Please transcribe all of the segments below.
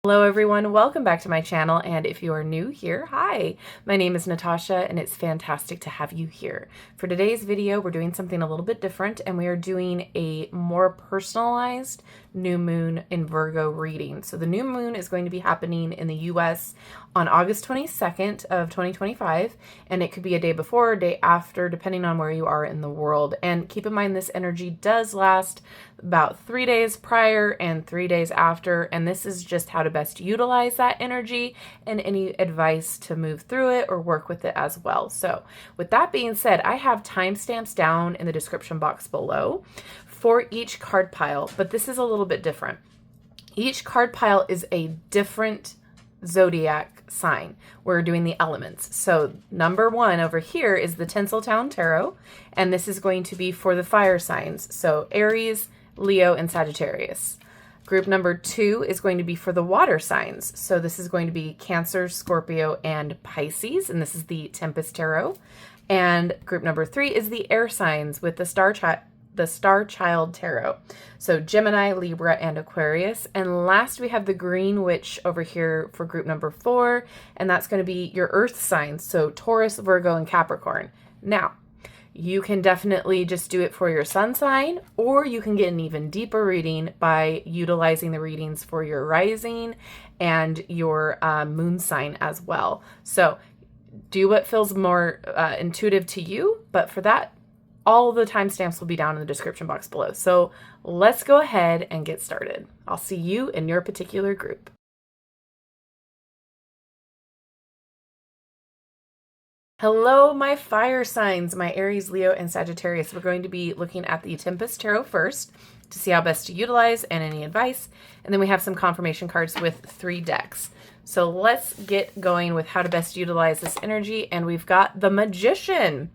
Hello everyone, welcome back to my channel, and if you are new here, hi! My name is Natasha and it's fantastic to have you here. For today's video, we're doing something a little bit different and we are doing a more personalized new moon in Virgo reading. So the new moon is going to be happening in the US on August 22nd of 2025, and it could be a day before or a day after depending on where you are in the world. And keep in mind this energy does last about 3 days prior and 3 days after, and this is just how to best utilize that energy and any advice to move through it or work with it as well. So with that being said, I have timestamps down in the description box below for each card pile, but this is a little bit different. Each card pile is a different zodiac sign. We're doing the elements. So number 1 over here is the Tinseltown Tarot, and this is going to be for the fire signs. So Aries, Leo, and Sagittarius. Group number 2 is going to be for the water signs. So this is going to be Cancer, Scorpio, and Pisces, and this is the Tempest Tarot. And group number 3 is the air signs with the Star Child Tarot. So Gemini, Libra, and Aquarius. And last we have the Green Witch over here for group number 4, and that's going to be your earth signs. So Taurus, Virgo, and Capricorn. Now, you can definitely just do it for your sun sign, or you can get an even deeper reading by utilizing the readings for your rising and your moon sign as well. So do what feels more intuitive to you, but for that, all the timestamps will be down in the description box below. So let's go ahead and get started. I'll see you in your particular group. Hello, my fire signs, my Aries, Leo, and Sagittarius. We're going to be looking at the Tempest Tarot first to see how best to utilize and any advice. And then we have some confirmation cards with 3 decks. So let's get going with how to best utilize this energy. And we've got the Magician.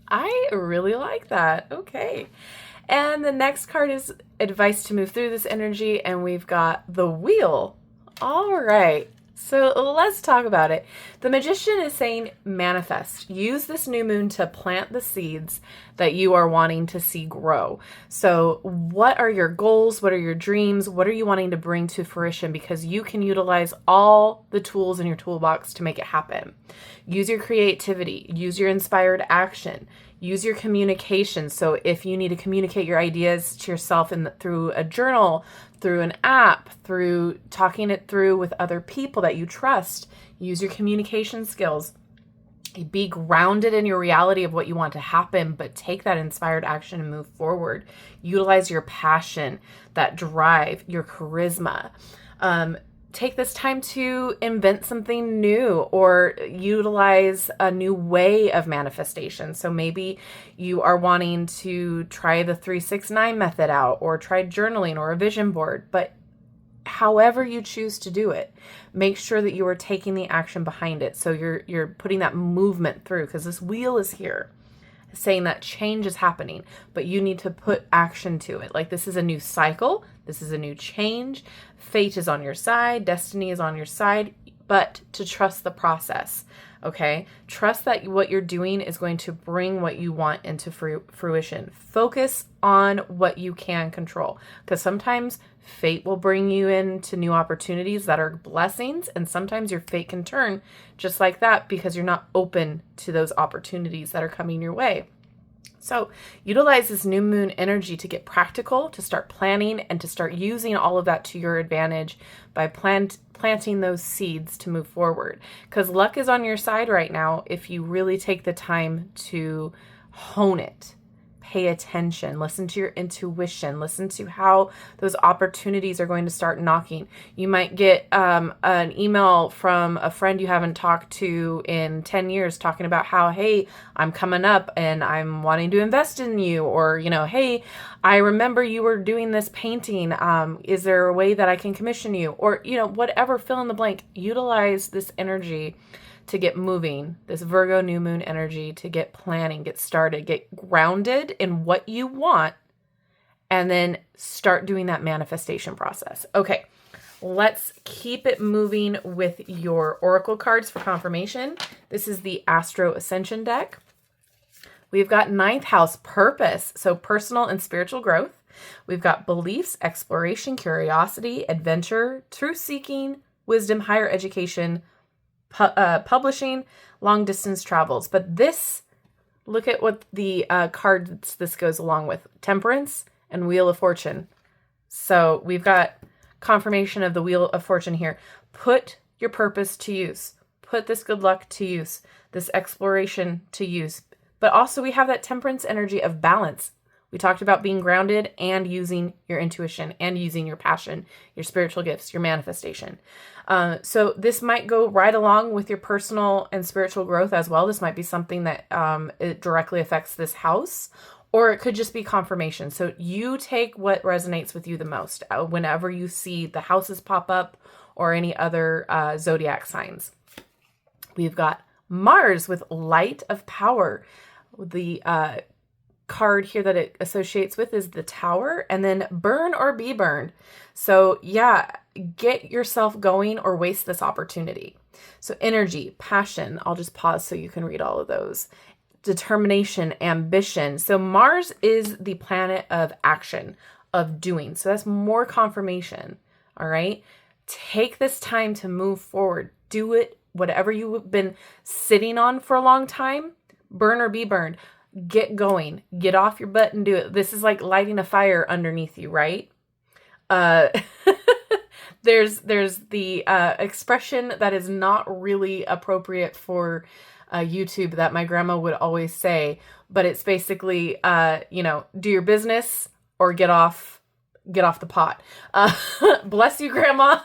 I really like that. Okay. And the next card is advice to move through this energy. And we've got the Wheel. All right. So let's talk about it. The Magician is saying manifest. Use this new moon to plant the seeds that you are wanting to see grow. So what are your goals? What are your dreams? What are you wanting to bring to fruition? Because you can utilize all the tools in your toolbox to make it happen. Use your creativity. Use your inspired action. Use your communication. So if you need to communicate your ideas to yourself through a journal, through an app, through talking it through with other people that you trust, use your communication skills. Be grounded in your reality of what you want to happen, but take that inspired action and move forward. Utilize your passion, that drive, your charisma. Take this time to invent something new or utilize a new way of manifestation. So maybe you are wanting to try the 3-6-9 method out, or try journaling or a vision board, but however you choose to do it, make sure that you are taking the action behind it. So you're putting that movement through, because this wheel is here saying that change is happening, but you need to put action to it. Like, this is a new cycle. This is a new change. Fate is on your side. Destiny is on your side, but to trust the process. Okay. Trust that what you're doing is going to bring what you want into fruition. Focus on what you can control, because sometimes fate will bring you into new opportunities that are blessings, and sometimes your fate can turn just like that because you're not open to those opportunities that are coming your way. So utilize this new moon energy to get practical, to start planning, and to start using all of that to your advantage by planting those seeds to move forward. Because luck is on your side right now if you really take the time to hone it. Pay attention, listen to your intuition, listen to how those opportunities are going to start knocking. You might get an email from a friend you haven't talked to in 10 years talking about how, hey, I'm coming up and I'm wanting to invest in you. Or, hey, I remember you were doing this painting. Is there a way that I can commission you? Or, whatever, fill in the blank. Utilize this energy to get moving, this Virgo new moon energy, to get planning, get started, get grounded in what you want, and then start doing that manifestation process. Okay, let's keep it moving with your oracle cards for confirmation. This is the Astro Ascension deck. We've got 9th house, purpose, so personal and spiritual growth. We've got beliefs, exploration, curiosity, adventure, truth-seeking, wisdom, higher education, publishing, long-distance travels. But this, look at what the cards this goes along with. Temperance and Wheel of Fortune. So we've got confirmation of the Wheel of Fortune here. Put your purpose to use. Put this good luck to use. This exploration to use. But also we have that temperance energy of balance. We talked about being grounded and using your intuition and using your passion, your spiritual gifts, your manifestation. So this might go right along with your personal and spiritual growth as well. This might be something that it directly affects this house, or it could just be confirmation. So you take what resonates with you the most whenever you see the houses pop up or any other zodiac signs. We've got Mars with Light of Power. The card here that it associates with is the Tower, and then burn or be burned. So yeah, get yourself going or waste this opportunity. So energy, passion, I'll just pause so you can read all of those. Determination, ambition. So Mars is the planet of action, of doing. So that's more confirmation. All right. Take this time to move forward. Do it. Whatever you've been sitting on for a long time, burn or be burned. Get going. Get off your butt and do it. This is like lighting a fire underneath you, right? There's the expression that is not really appropriate for YouTube that my grandma would always say, but it's basically, do your business or get off the pot. Bless you, Grandma.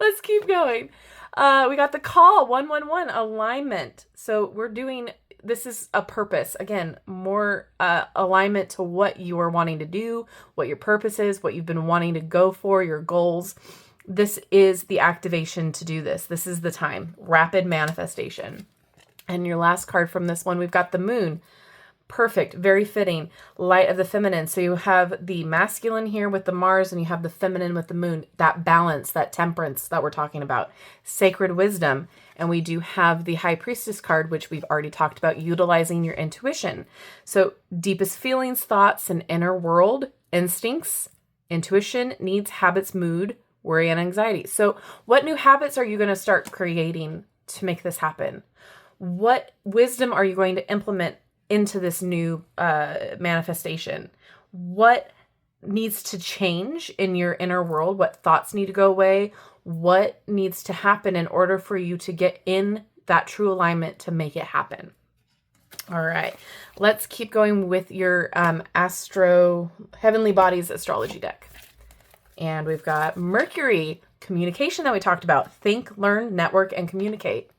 Let's keep going. We got the call, 111, alignment. So this is a purpose. Again, more alignment to what you are wanting to do, what your purpose is, what you've been wanting to go for, your goals. This is the activation to do this. This is the time. Rapid manifestation. And your last card from this one, we've got the Moon. Perfect. Very fitting. Light of the feminine. So you have the masculine here with the Mars and you have the feminine with the Moon. That balance, that temperance that we're talking about. Sacred wisdom. And we do have the High Priestess card, which we've already talked about, utilizing your intuition. So deepest feelings, thoughts, and inner world, instincts, intuition, needs, habits, mood, worry, and anxiety. So what new habits are you going to start creating to make this happen? What wisdom are you going to implement into this new manifestation? What needs to change in your inner world? What thoughts need to go away? What needs to happen in order for you to get in that true alignment to make it happen? All right, let's keep going with your Heavenly Bodies astrology deck. And we've got Mercury, communication that we talked about. Think, learn, network, and communicate.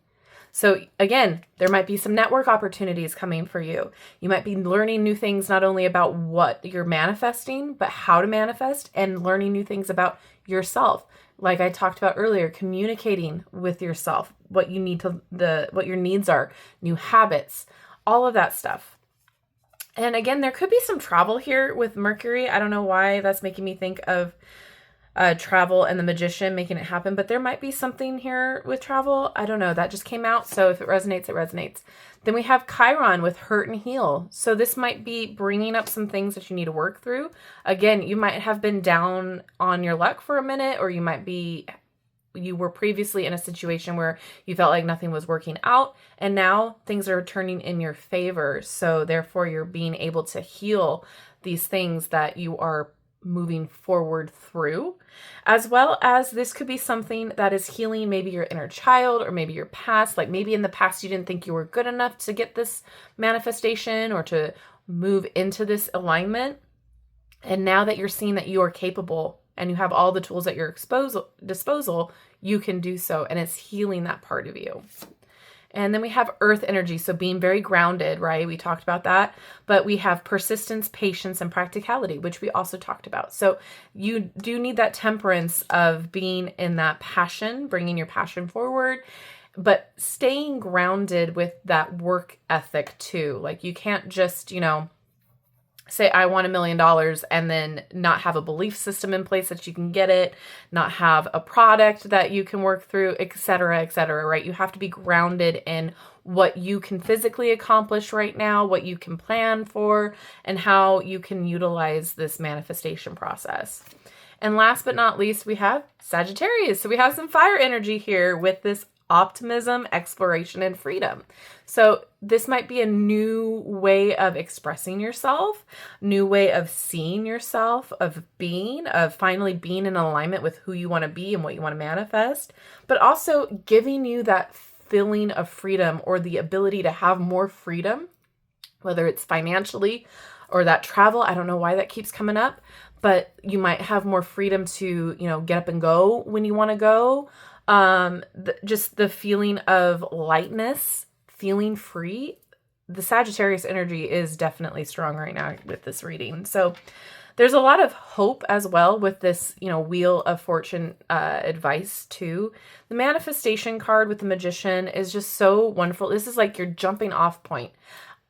So again, there might be some network opportunities coming for you. You might be learning new things, not only about what you're manifesting, but how to manifest, and learning new things about yourself. Like I talked about earlier, communicating with yourself, what you need what your needs are, new habits, all of that stuff. And again, there could be some travel here with Mercury. I don't know why that's making me think of travel and the Magician, making it happen, but there might be something here with travel. I don't know. That just came out. So if it resonates, it resonates. Then we have Chiron with hurt and heal. So this might be bringing up some things that you need to work through. Again, you might have been down on your luck for a minute, or you were previously in a situation where you felt like nothing was working out, and now things are turning in your favor. So therefore you're being able to heal these things that you are moving forward through, as well as this could be something that is healing maybe your inner child or maybe your past. Like maybe in the past you didn't think you were good enough to get this manifestation or to move into this alignment. And now that you're seeing that you are capable and you have all the tools at your disposal, you can do so. And it's healing that part of you. And then we have earth energy, so being very grounded, right? We talked about that. But we have persistence, patience, and practicality, which we also talked about. So you do need that temperance of being in that passion, bringing your passion forward, but staying grounded with that work ethic too. Like you can't just, say I want $1 million and then not have a belief system in place that you can get it, not have a product that you can work through, et cetera, right? You have to be grounded in what you can physically accomplish right now, what you can plan for, and how you can utilize this manifestation process. And last but not least, we have Sagittarius. So we have some fire energy here with this optimism, exploration, and freedom. So this might be a new way of expressing yourself, new way of seeing yourself, of finally being in alignment with who you want to be and what you want to manifest, but also giving you that feeling of freedom or the ability to have more freedom, whether it's financially or that travel. I don't know why that keeps coming up, but you might have more freedom to, get up and go when you want to go. Just the feeling of lightness, feeling free. The Sagittarius energy is definitely strong right now with this reading. So there's a lot of hope as well with this, Wheel of Fortune advice too. The manifestation card with the Magician is just so wonderful. This is like your jumping off point.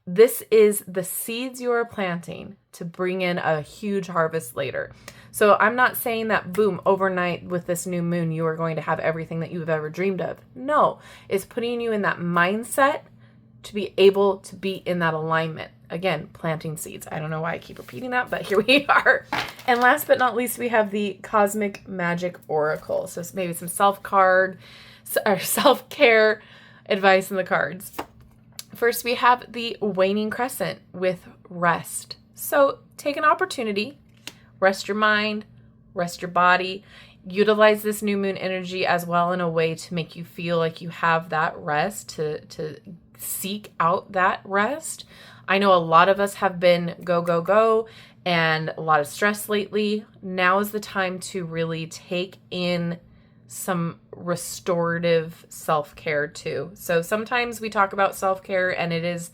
This is the seeds you are planting to bring in a huge harvest later. So I'm not saying that, boom, overnight with this new moon, you are going to have everything that you've ever dreamed of. No, it's putting you in that mindset to be able to be in that alignment. Again, planting seeds. I don't know why I keep repeating that, but here we are. And last but not least, we have the Cosmic Magic Oracle. So maybe some self-care advice in the cards. First, we have the Waning Crescent with rest. So take an opportunity, rest your mind, rest your body, utilize this new moon energy as well in a way to make you feel like you have that rest, to seek out that rest. I know a lot of us have been go, go, go and a lot of stress lately. Now is the time to really take in some restorative self-care too. So sometimes we talk about self-care and it is,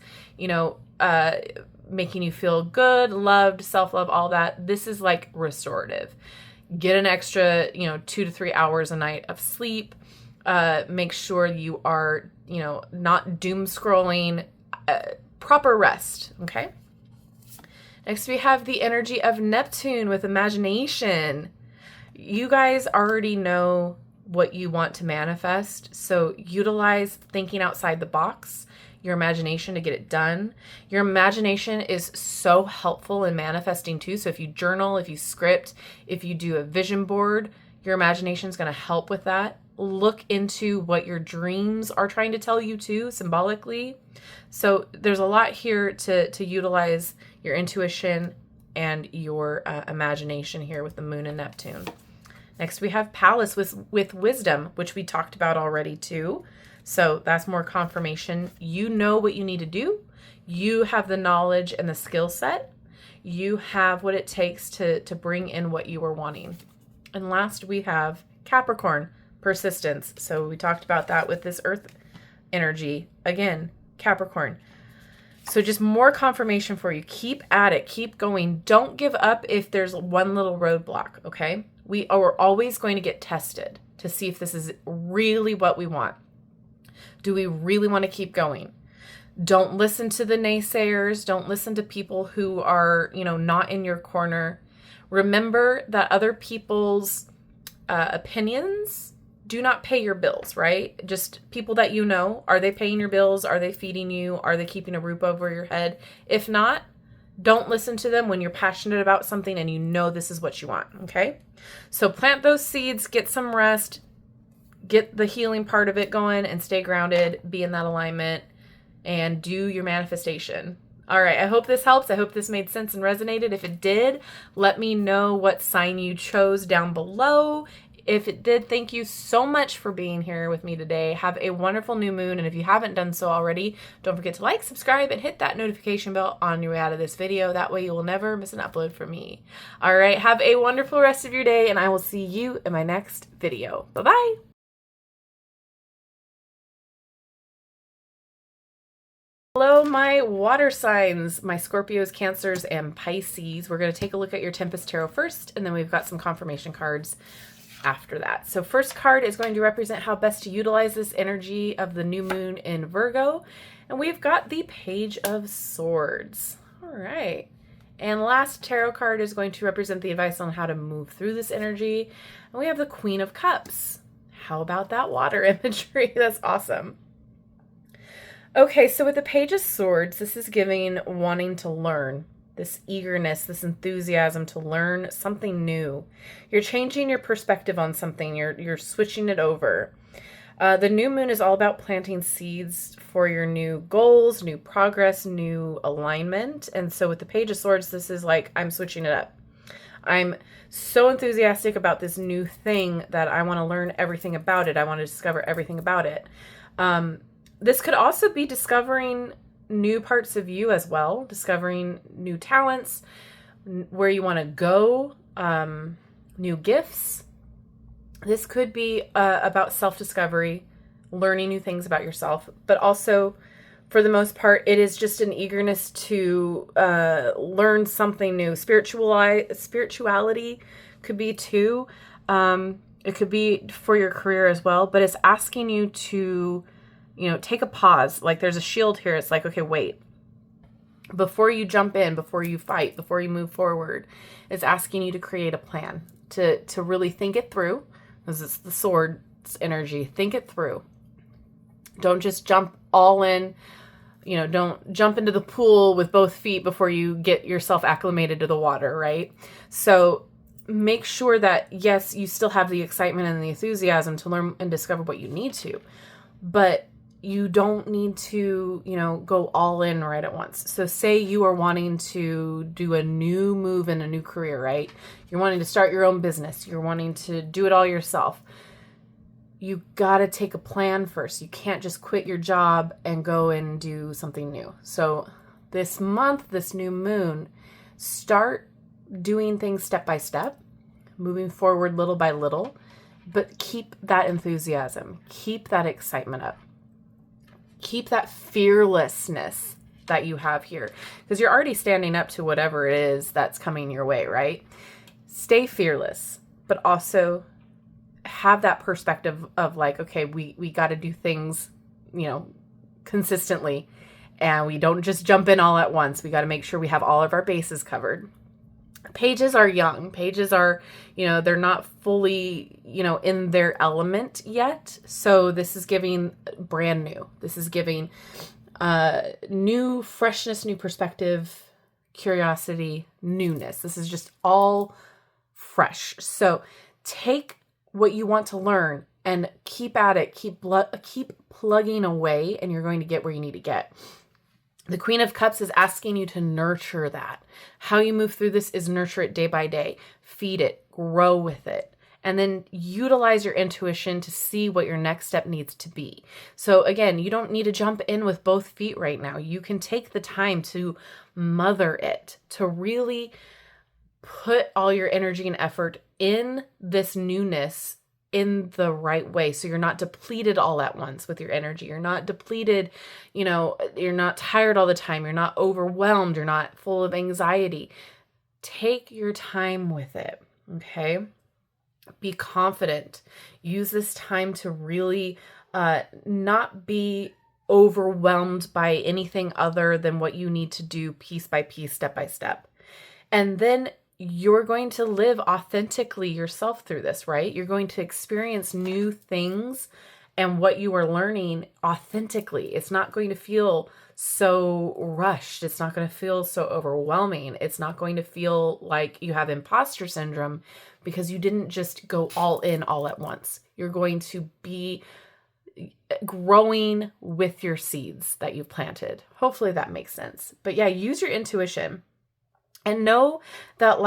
making you feel good, loved, self-love, all that. This is like restorative. Get an extra, 2 to 3 hours a night of sleep. Make sure you are, not doom scrolling, proper rest. Okay. Next, we have the energy of Neptune with imagination. You guys already know what you want to manifest. So utilize thinking outside the box, your imagination to get it done. Your imagination is so helpful in manifesting too. So if you journal, if you script, if you do a vision board, your imagination is going to help with that. Look into what your dreams are trying to tell you too, symbolically. So there's a lot here to utilize your intuition and your imagination here with the moon and Neptune. Next, we have Palace with wisdom, which we talked about already too. So that's more confirmation. You know what you need to do. You have the knowledge and the skill set. You have what it takes to bring in what you are wanting. And last, we have Capricorn, persistence. So we talked about that with this earth energy. Again, Capricorn. So just more confirmation for you. Keep at it. Keep going. Don't give up if there's one little roadblock, okay? We are always going to get tested to see if this is really what we want. Do we really want to keep going? Don't listen to the naysayers. Don't listen to people who are, not in your corner. Remember that other people's opinions do not pay your bills, right? Just people that are they paying your bills? Are they feeding you? Are they keeping a roof over your head? If not, don't listen to them when you're passionate about something and you know this is what you want, okay? So plant those seeds, get some rest, get the healing part of it going and stay grounded, be in that alignment, and do your manifestation. All right, I hope this helps. I hope this made sense and resonated. If it did, let me know what sign you chose down below. If it did, thank you so much for being here with me today. Have a wonderful new moon. And if you haven't done so already, don't forget to like, subscribe, and hit that notification bell on your way out of this video. That way you will never miss an upload from me. All right, have a wonderful rest of your day, and I will see you in my next video. Bye-bye. Hello, my water signs, my Scorpios, Cancers, and Pisces. We're going to take a look at your Tempest Tarot first, and then we've got some confirmation cards after that. So first card is going to represent how best to utilize this energy of the new moon in Virgo. And we've got the Page of Swords. All right. And last tarot card is going to represent the advice on how to move through this energy. And we have the Queen of Cups. How about that water imagery? That's awesome. Okay, so with the Page of Swords, this is giving wanting to learn, this eagerness, this enthusiasm to learn something new. You're changing your perspective on something. You're switching it over. The new moon is all about planting seeds for your new goals, new progress, new alignment. And so with the Page of Swords, this is like, I'm switching it up. I'm so enthusiastic about this new thing that I want to learn everything about it. I want to discover everything about it. This could also be discovering new parts of you as well, discovering new talents, where you want to go, new gifts. This could be about self-discovery, learning new things about yourself, but also, for the most part, it is just an eagerness to learn something new. Spirituality could be too. It could be for your career as well, but it's asking you to, take a pause. Like there's a shield here. It's like, okay, wait. Before you jump in, before you fight, before you move forward, it's asking you to create a plan, to really think it through, because it's the sword's energy. Think it through. Don't just jump all in. Don't jump into the pool with both feet before you get yourself acclimated to the water, right? So make sure that, yes, you still have the excitement and the enthusiasm to learn and discover what you need to, but you don't need to, go all in right at once. So say you are wanting to do a new move in a new career, right? You're wanting to start your own business. You're wanting to do it all yourself. You got to take a plan first. You can't just quit your job and go and do something new. So this month, this new moon, start doing things step by step, moving forward little by little, but keep that enthusiasm, keep that excitement up. Keep that fearlessness that you have here, because you're already standing up to whatever it is that's coming your way, right? Stay fearless, but also have that perspective of like, okay, we got to do things, consistently, and we don't just jump in all at once. We got to make sure we have all of our bases covered. Pages are young. Pages are, they're not fully, in their element yet. So this is giving brand new. This is giving new freshness, new perspective, curiosity, newness. This is just all fresh. So take what you want to learn and keep at it. Keep plugging away, and you're going to get where you need to get. The Queen of Cups is asking you to nurture that. How you move through this is nurture it day by day. Feed it, grow with it, and then utilize your intuition to see what your next step needs to be. So again, you don't need to jump in with both feet right now. You can take the time to mother it, to really put all your energy and effort in this newness in the right way. So you're not depleted all at once with your energy. You're not depleted, you're not tired all the time. You're not overwhelmed. You're not full of anxiety. Take your time with it. Okay. Be confident. Use this time to really not be overwhelmed by anything other than what you need to do piece by piece, step by step. And then you're going to live authentically yourself through this, right? You're going to experience new things and what you are learning authentically. It's not going to feel so rushed. It's not going to feel so overwhelming. It's not going to feel like you have imposter syndrome because you didn't just go all in all at once. You're going to be growing with your seeds that you've planted. Hopefully that makes sense. But yeah, use your intuition. And know that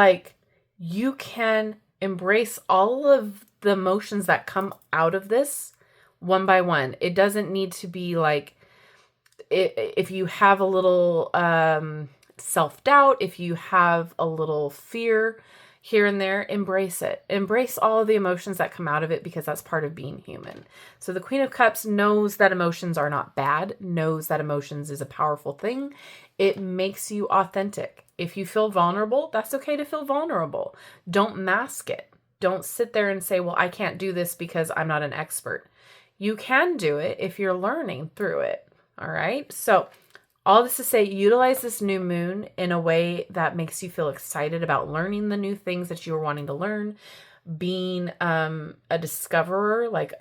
you can embrace all of the emotions that come out of this one by one. It doesn't need to be if you have a little self-doubt, if you have a little fear here and there, embrace it. Embrace all of the emotions that come out of it, because that's part of being human. So the Queen of Cups knows that emotions are not bad, knows that emotions is a powerful thing. It makes you authentic. If you feel vulnerable, that's okay to feel vulnerable. Don't mask it. Don't sit there and say, well, I can't do this because I'm not an expert. You can do it if you're learning through it. All right. So All this to say, utilize this new moon in a way that makes you feel excited about learning the new things that you are wanting to learn, being a discoverer, like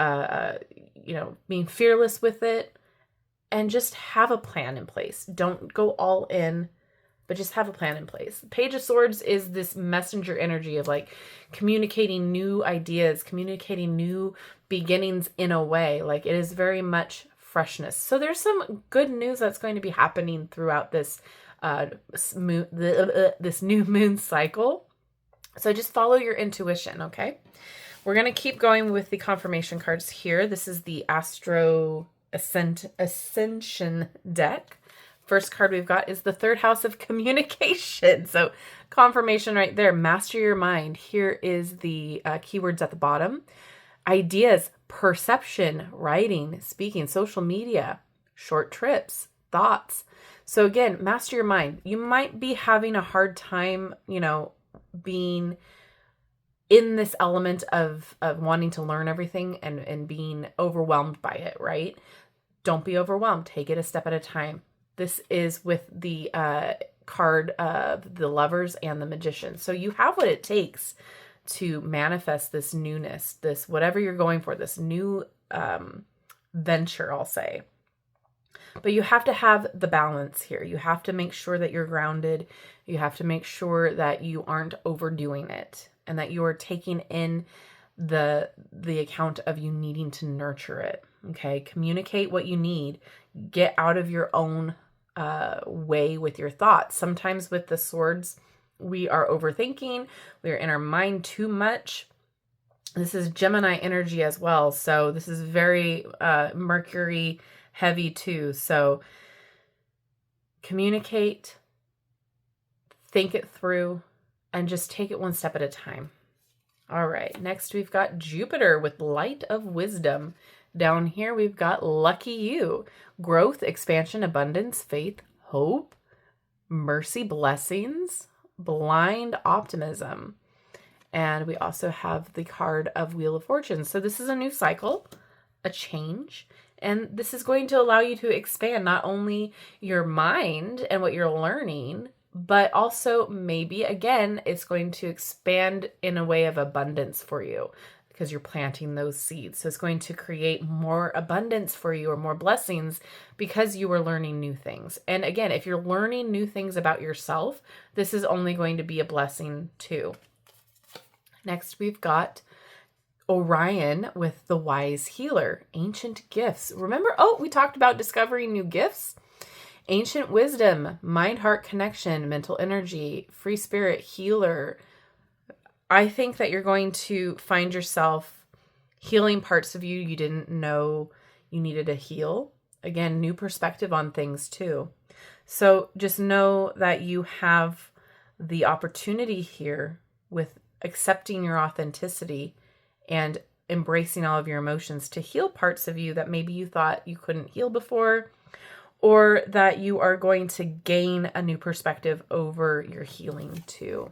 being fearless with it, and just have a plan in place. Don't go all in, but just have a plan in place. Page of Swords is this messenger energy of like communicating new ideas, communicating new beginnings in a way. Like it is very much freshness. So there's some good news that's going to be happening throughout this this new moon cycle. So just follow your intuition, okay? We're going to keep going with the confirmation cards here. This is the Astro Ascension deck. First card we've got is the third house of communication. So confirmation right there. Master your mind. Here is the keywords at the bottom. Ideas, perception, writing, speaking, social media, short trips, thoughts. So again, master your mind. You might be having a hard time, being in this element of wanting to learn everything and being overwhelmed by it, right? Don't be overwhelmed. Take it a step at a time. This is with the card of the Lovers and the Magician. So you have what it takes to manifest this newness, this whatever you're going for, this new venture, I'll say. But you have to have the balance here. You have to make sure that you're grounded. You have to make sure that you aren't overdoing it and that you are taking in the account of you needing to nurture it. Okay, communicate what you need. Get out of your own way with your thoughts. Sometimes with the swords, we are overthinking. We are in our mind too much. This is Gemini energy as well. So this is very Mercury heavy too. So communicate, think it through, and just take it one step at a time. All right, next we've got Jupiter with Light of Wisdom. Down here we've got Lucky You, growth, expansion, abundance, faith, hope, mercy, blessings, blind optimism. And we also have the card of Wheel of Fortune. So this is a new cycle, a change, and this is going to allow you to expand not only your mind and what you're learning, but also maybe, again, it's going to expand in a way of abundance for you because you're planting those seeds. So it's going to create more abundance for you or more blessings because you are learning new things. And again, if you're learning new things about yourself, this is only going to be a blessing too. Next, we've got Orion with the Wise Healer, Ancient Gifts. Remember, we talked about discovering new gifts. Ancient wisdom, mind-heart connection, mental energy, free spirit, healer. I think that you're going to find yourself healing parts of you you didn't know you needed to heal. Again, new perspective on things too. So just know that you have the opportunity here with accepting your authenticity and embracing all of your emotions to heal parts of you that maybe you thought you couldn't heal before, or that you are going to gain a new perspective over your healing too.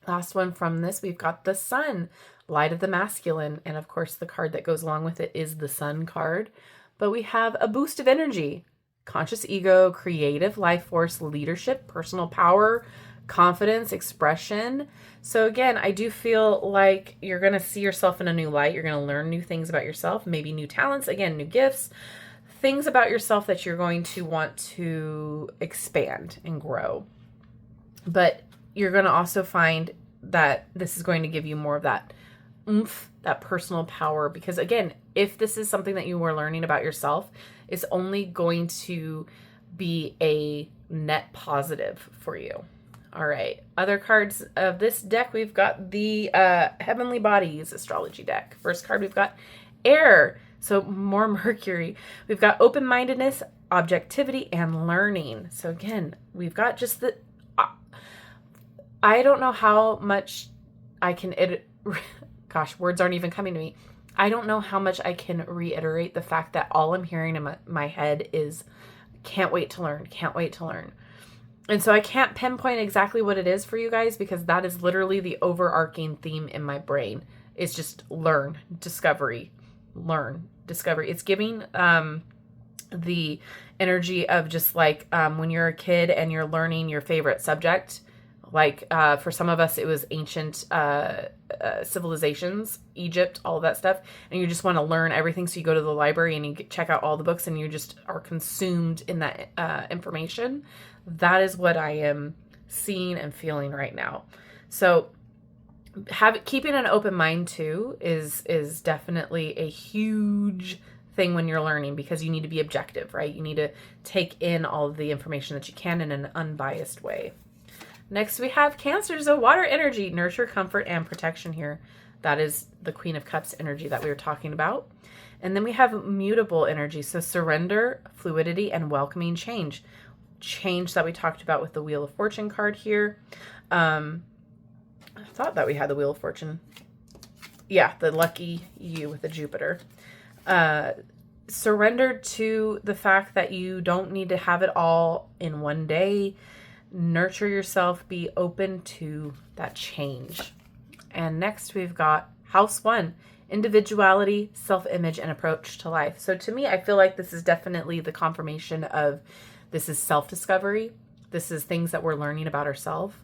Last one from this, we've got the Sun, Light of the Masculine. And of course, the card that goes along with it is the Sun card. But we have a boost of energy, conscious ego, creative life force, leadership, personal power, confidence, expression. So again, I do feel like you're going to see yourself in a new light. You're going to learn new things about yourself, maybe new talents, again, new gifts, things about yourself that you're going to want to expand and grow. But you're going to also find that this is going to give you more of that oomph, that personal power. Because again, if this is something that you were learning about yourself, it's only going to be a net positive for you. All right. Other cards of this deck, we've got the Heavenly Bodies astrology deck. First card, we've got Air. So more Mercury. We've got open-mindedness, objectivity, and learning. So again, we've got just the... I don't know how much I can... Gosh, words aren't even coming to me. I don't know how much I can reiterate the fact that all I'm hearing in my head is, can't wait to learn, can't wait to learn. And so I can't pinpoint exactly what it is for you guys because that is literally the overarching theme in my brain. It's just learn, discovery, learn, discovery. It's giving the energy of just like when you're a kid and you're learning your favorite subject. Like for some of us, it was ancient civilizations, Egypt, all of that stuff. And you just want to learn everything. So you go to the library and you check out all the books and you just are consumed in that information. That is what I am seeing and feeling right now. So keeping an open mind too is definitely a huge thing when you're learning, because you need to be objective, right? You need to take in all of the information that you can in an unbiased way. Next, we have Cancer. So water energy, nurture, comfort, and protection here. That is the Queen of Cups energy that we were talking about. And then we have mutable energy. So surrender, fluidity, and welcoming change. Change that we talked about with the Wheel of Fortune card here. I thought that we had the Wheel of Fortune. Yeah, the lucky you with the Jupiter. Surrender to the fact that you don't need to have it all in one day. Nurture yourself, be open to that change. And next we've got House 1, individuality, self-image, and approach to life. So to me, I feel like this is definitely the confirmation of this is self-discovery. This is things that we're learning about ourselves.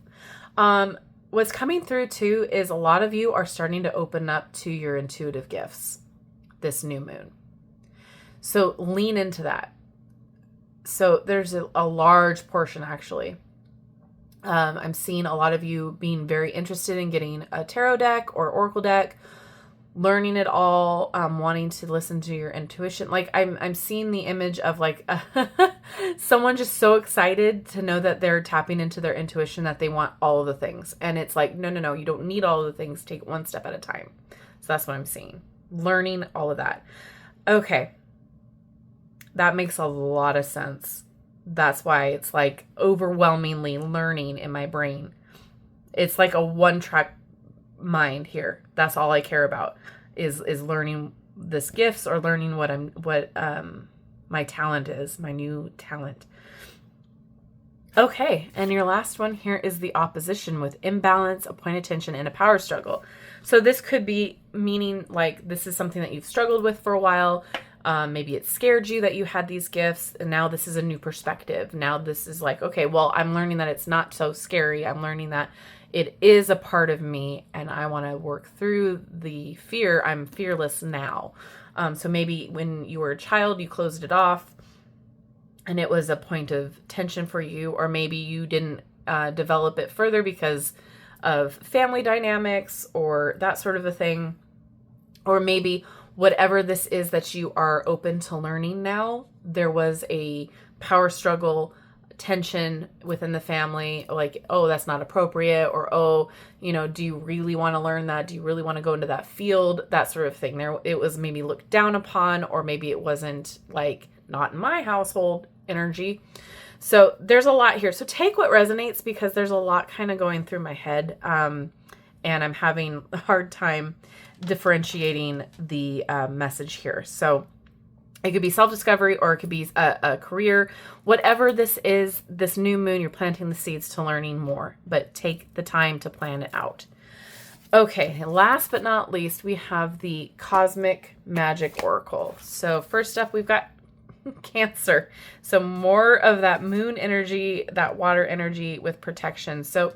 What's coming through too is a lot of you are starting to open up to your intuitive gifts this new moon. So lean into that. So there's a large portion actually. I'm seeing a lot of you being very interested in getting a tarot deck or oracle deck, learning it all, wanting to listen to your intuition. Like I'm seeing the image of like someone just so excited to know that they're tapping into their intuition that they want all of the things. And it's like, no, you don't need all of the things. Take one step at a time. So that's what I'm seeing. Learning all of that. Okay. That makes a lot of sense. That's why it's like overwhelmingly learning in my brain. It's like a one-track mind here. That's all I care about is learning this gifts or learning what my talent is, my new talent. Okay, and your last one here is the opposition with imbalance, a point of tension, and a power struggle. So this could be meaning like this is something that you've struggled with for a while. Maybe it scared you that you had these gifts, and now this is a new perspective. Now this is like, okay, well, I'm learning that it's not so scary. I'm learning that it is a part of me, and I want to work through the fear. I'm fearless now. So maybe when you were a child, you closed it off, and it was a point of tension for you, or maybe you didn't develop it further because of family dynamics or that sort of a thing, or maybe whatever this is that you are open to learning now, there was a power struggle, tension within the family, like, oh, that's not appropriate, or, oh, do you really want to learn that? Do you really want to go into that field? That sort of thing. There, it was maybe looked down upon, or maybe it wasn't like not in my household energy. So there's a lot here. So take what resonates, because there's a lot kind of going through my head. And I'm having a hard time differentiating the message here. So it could be self-discovery, or it could be a career. Whatever this is, this new moon, you're planting the seeds to learning more, but take the time to plan it out. Okay, last but not least, we have the Cosmic Magic Oracle. So first up, we've got Cancer. So more of that moon energy, that water energy with protection. So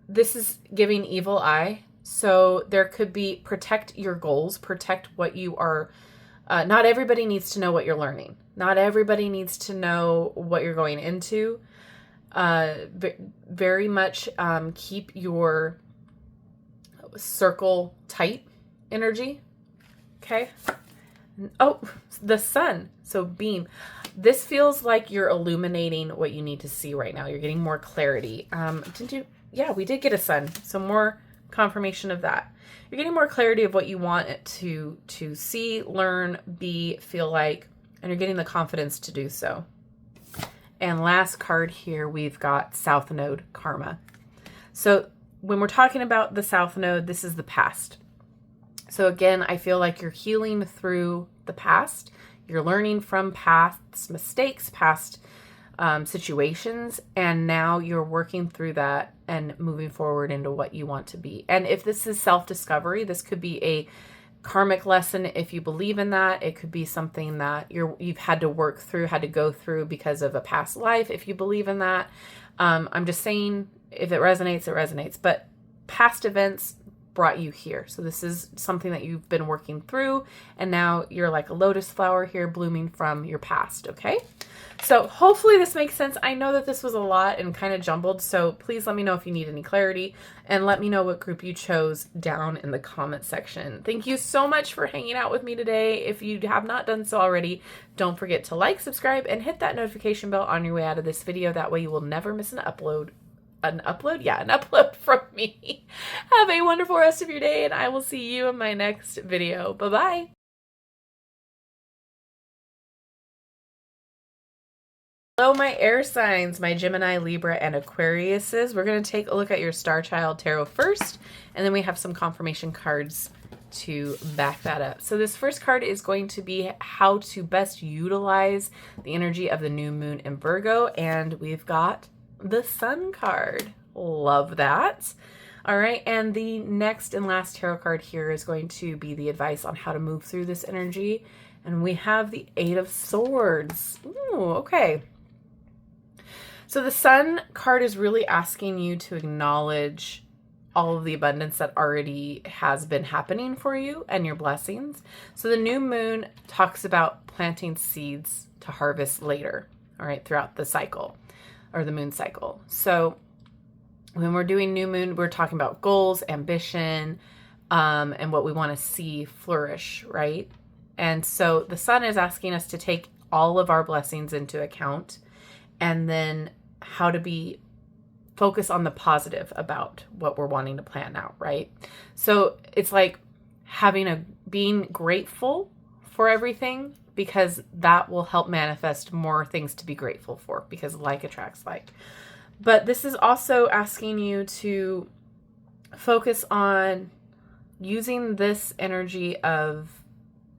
this is giving evil eye. So there could be protect your goals, protect what you are. Not everybody needs to know what you're learning. Not everybody needs to know what you're going into. Very much keep your circle tight energy. Okay. Oh, the sun. So beam. This feels like you're illuminating what you need to see right now. You're getting more clarity. Didn't you? Yeah, we did get a sun. So more confirmation of that. You're getting more clarity of what you want it to see, learn, be, feel like, and you're getting the confidence to do so. And last card here, we've got South Node Karma. So when we're talking about the South Node, this is the past. So again, I feel like you're healing through the past. You're learning from past mistakes, past situations, and now you're working through that and moving forward into what you want to be. And if this is self-discovery, this could be a karmic lesson if you believe in that. It could be something that you've had to work through, had to go through because of a past life if you believe in that. I'm just saying, if it resonates, it resonates. But past events brought you here. So this is something that you've been working through, and now you're like a lotus flower here blooming from your past, okay? So hopefully this makes sense. I know that this was a lot and kind of jumbled, so please let me know if you need any clarity, and let me know what group you chose down in the comment section. Thank you so much for hanging out with me today. If you have not done so already, don't forget to like, subscribe, and hit that notification bell on your way out of this video. That way you will never miss an upload. An upload from me. Have a wonderful rest of your day, and I will see you in my next video. Bye-bye. Hello, my air signs, my Gemini, Libra, and Aquariuses. We're going to take a look at your Star Child Tarot first, and then we have some confirmation cards to back that up. So this first card is going to be how to best utilize the energy of the new moon in Virgo, and we've got the Sun card. Love that. All right, and the next and last tarot card here is going to be the advice on how to move through this energy, and we have the Eight of Swords. Ooh, okay. So the Sun card is really asking you to acknowledge all of the abundance that already has been happening for you and your blessings. So the new moon talks about planting seeds to harvest later, all right, throughout the cycle, or the moon cycle. So when we're doing new moon, we're talking about goals, ambition, and what we want to see flourish, right? And so the Sun is asking us to take all of our blessings into account, and then how to be focus on the positive about what we're wanting to plan out, right? So it's like being grateful for everything, because that will help manifest more things to be grateful for, because like attracts like. But this is also asking you to focus on using this energy of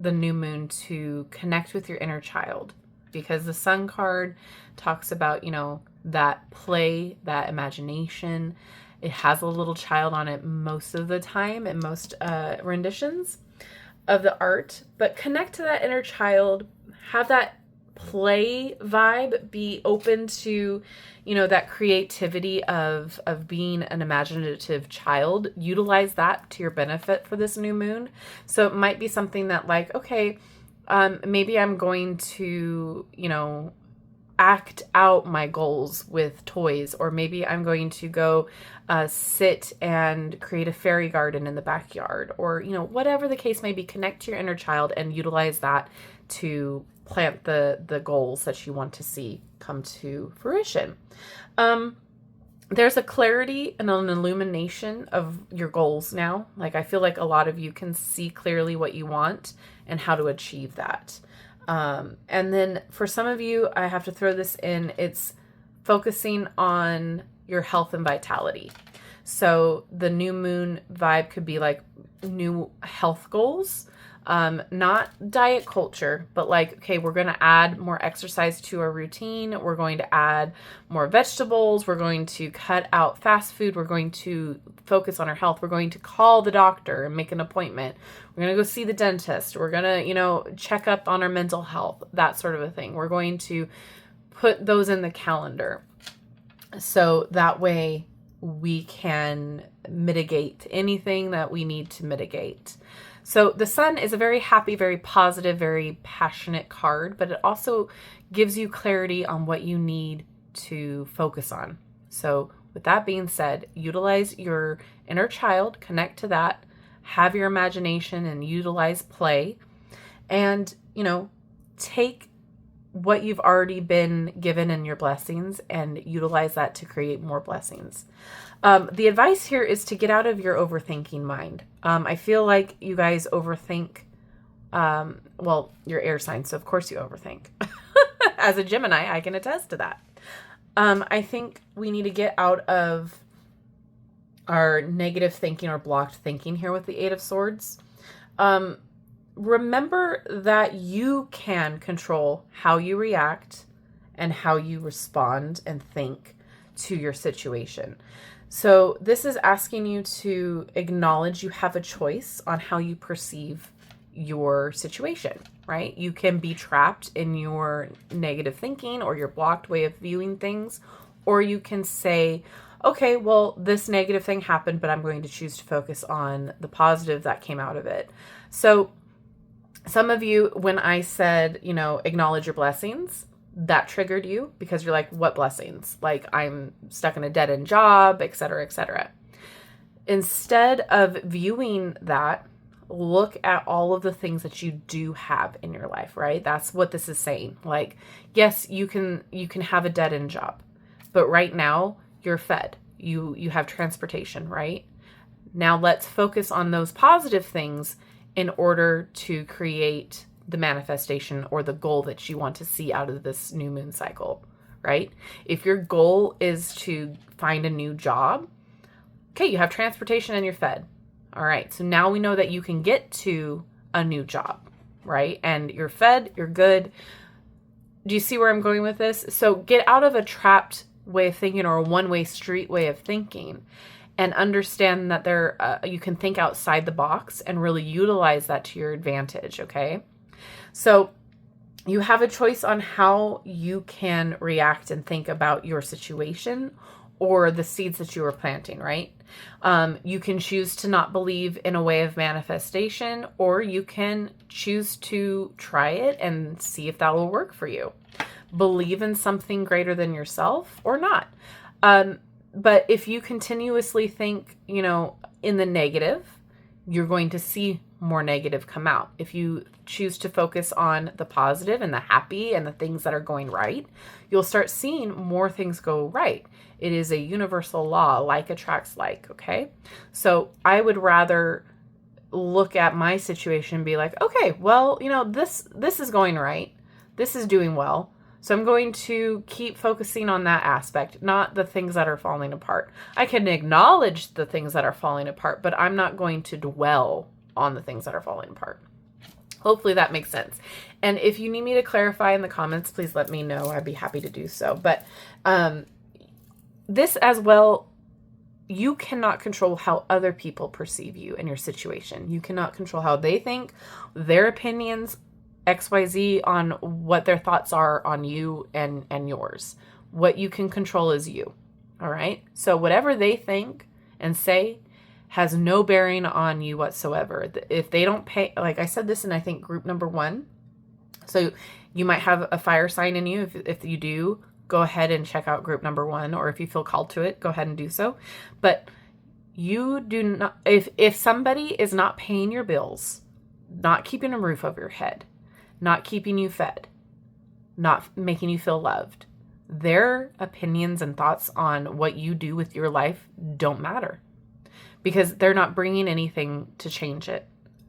the new moon to connect with your inner child, because the Sun card talks about, that play, that imagination. It has a little child on it most of the time in most renditions of the art, but connect to that inner child, have that play vibe, be open to, that creativity of being an imaginative child. Utilize that to your benefit for this new moon. So it might be something that, like, okay, maybe I'm going to, act out my goals with toys, or maybe I'm going to go sit and create a fairy garden in the backyard, or whatever the case may be. Connect to your inner child and utilize that to plant the goals that you want to see come to fruition. There's a clarity and an illumination of your goals now. Like, I feel like a lot of you can see clearly what you want and how to achieve that. And then for some of you, I have to throw this in, it's focusing on your health and vitality. So the new moon vibe could be like new health goals, not diet culture, but like, okay, we're going to add more exercise to our routine. We're going to add more vegetables. We're going to cut out fast food. We're going to focus on our health. We're going to call the doctor and make an appointment. We're going to go see the dentist. We're going to, check up on our mental health, that sort of a thing. We're going to put those in the calendar. So that way we can mitigate anything that we need to mitigate. So the Sun is a very happy, very positive, very passionate card, but it also gives you clarity on what you need to focus on. So with that being said, utilize your inner child, connect to that, have your imagination and utilize play, and, take what you've already been given in your blessings and utilize that to create more blessings. The advice here is to get out of your overthinking mind. I feel like you guys overthink, you're air signs, so of course you overthink. As a Gemini, I can attest to that. I think we need to get out of our negative thinking or blocked thinking here with the Eight of Swords. Remember that you can control how you react and how you respond and think to your situation. So this is asking you to acknowledge you have a choice on how you perceive your situation, right? You can be trapped in your negative thinking or your blocked way of viewing things, or you can say, okay, well, this negative thing happened, but I'm going to choose to focus on the positive that came out of it. So some of you, when I said, acknowledge your blessings, that triggered you because you're like, what blessings? Like, I'm stuck in a dead-end job, et cetera, et cetera. Instead of viewing that, look at all of the things that you do have in your life, right? That's what this is saying. Like, yes, you can have a dead-end job, but right now you're fed. You have transportation, right? Now let's focus on those positive things in order to create the manifestation or the goal that you want to see out of this new moon cycle, right? If your goal is to find a new job, okay, you have transportation and you're fed. All right, so now we know that you can get to a new job, right? And you're fed, you're good. Do you see where I'm going with this? So get out of a trapped way of thinking or a one-way street way of thinking and understand that you can think outside the box and really utilize that to your advantage, okay? So you have a choice on how you can react and think about your situation or the seeds that you were planting, right? You can choose to not believe in a way of manifestation, or you can choose to try it and see if that will work for you. Believe in something greater than yourself or not. But if you continuously think, in the negative, you're going to see more negative come out. If you choose to focus on the positive and the happy and the things that are going right, you'll start seeing more things go right. It is a universal law, like attracts like, okay? So I would rather look at my situation and be like, okay, well, this is going right. This is doing well. So I'm going to keep focusing on that aspect, not the things that are falling apart. I can acknowledge the things that are falling apart, but I'm not going to dwell on the things that are falling apart. Hopefully that makes sense. And if you need me to clarify in the comments, please let me know. I'd be happy to do so. But this as well, you cannot control how other people perceive you and your situation. You cannot control how they think, their opinions, XYZ on what their thoughts are on you and yours. What you can control is you. All right. So whatever they think and say has no bearing on you whatsoever. If they don't pay, like I said this in, I think, group number 1. So you might have a fire sign in you. If you do, go ahead and check out group number 1, or if you feel called to it, go ahead and do so. But you do not, if somebody is not paying your bills, not keeping a roof over your head, not keeping you fed, not making you feel loved, their opinions and thoughts on what you do with your life don't matter, because they're not bringing anything to change it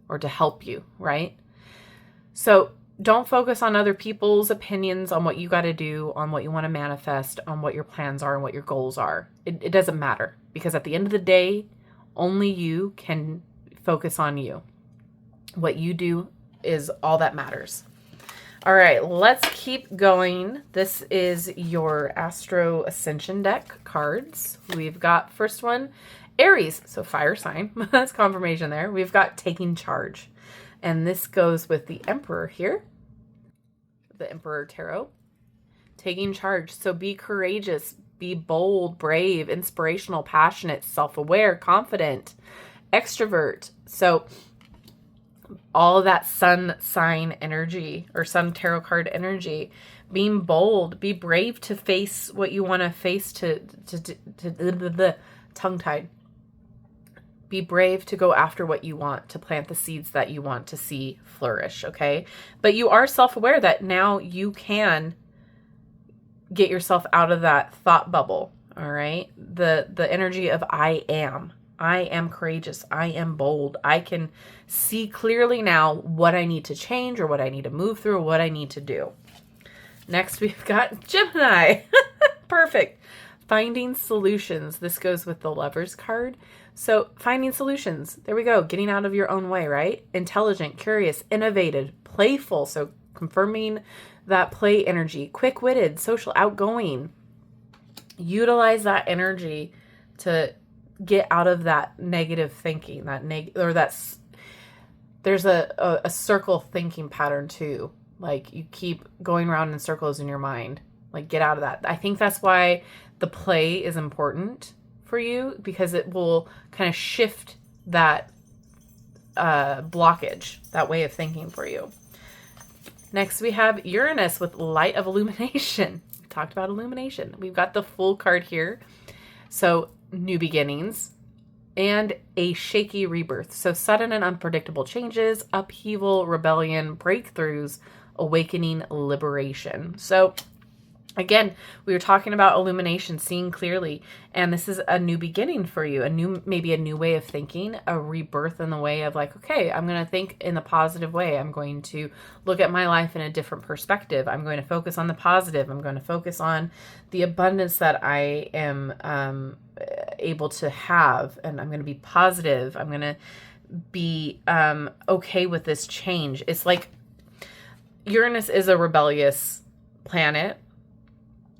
or to help you, right? So don't focus on other people's opinions on what you got to do, on what you want to manifest, on what your plans are and what your goals are. It doesn't matter, because at the end of the day, only you can focus on you. What you do is all that matters. All right, let's keep going. This is your Astro Ascension deck cards. We've got first one, Aries, so fire sign. That's confirmation there. We've got taking charge. And this goes with the Emperor here, the Emperor Tarot. Taking charge. So be courageous, be bold, brave, inspirational, passionate, self-aware, confident, extrovert. So all of that sun sign energy or sun tarot card energy, being bold, be brave to face what you want to face, to tongue-tied. Be brave to go after what you want, to plant the seeds that you want to see flourish, okay? But you are self-aware that now you can get yourself out of that thought bubble, all right? The energy of I am courageous. I am bold. I can see clearly now what I need to change or what I need to move through or what I need to do. Next, we've got Gemini. Perfect. Finding solutions. This goes with the Lovers card. So finding solutions. There we go. Getting out of your own way, right? Intelligent, curious, innovative, playful. So confirming that play energy. Quick-witted, social, outgoing. Utilize that energy to get out of that negative thinking, there's a circle thinking pattern too. Like you keep going around in circles in your mind. Like get out of that. I think that's why the play is important for you, because it will kind of shift that blockage, that way of thinking for you. Next, we have Uranus with light of illumination. We talked about illumination. We've got the Fool card here. So new beginnings and a shaky rebirth. So sudden and unpredictable changes, upheaval, rebellion, breakthroughs, awakening, liberation. So again, we were talking about illumination, seeing clearly, and this is a new beginning for you, maybe a new way of thinking, a rebirth in the way of like, okay, I'm going to think in a positive way. I'm going to look at my life in a different perspective. I'm going to focus on the positive. I'm going to focus on the abundance that I am able to have, and I'm going to be positive. I'm going to be okay with this change. It's like Uranus is a rebellious planet.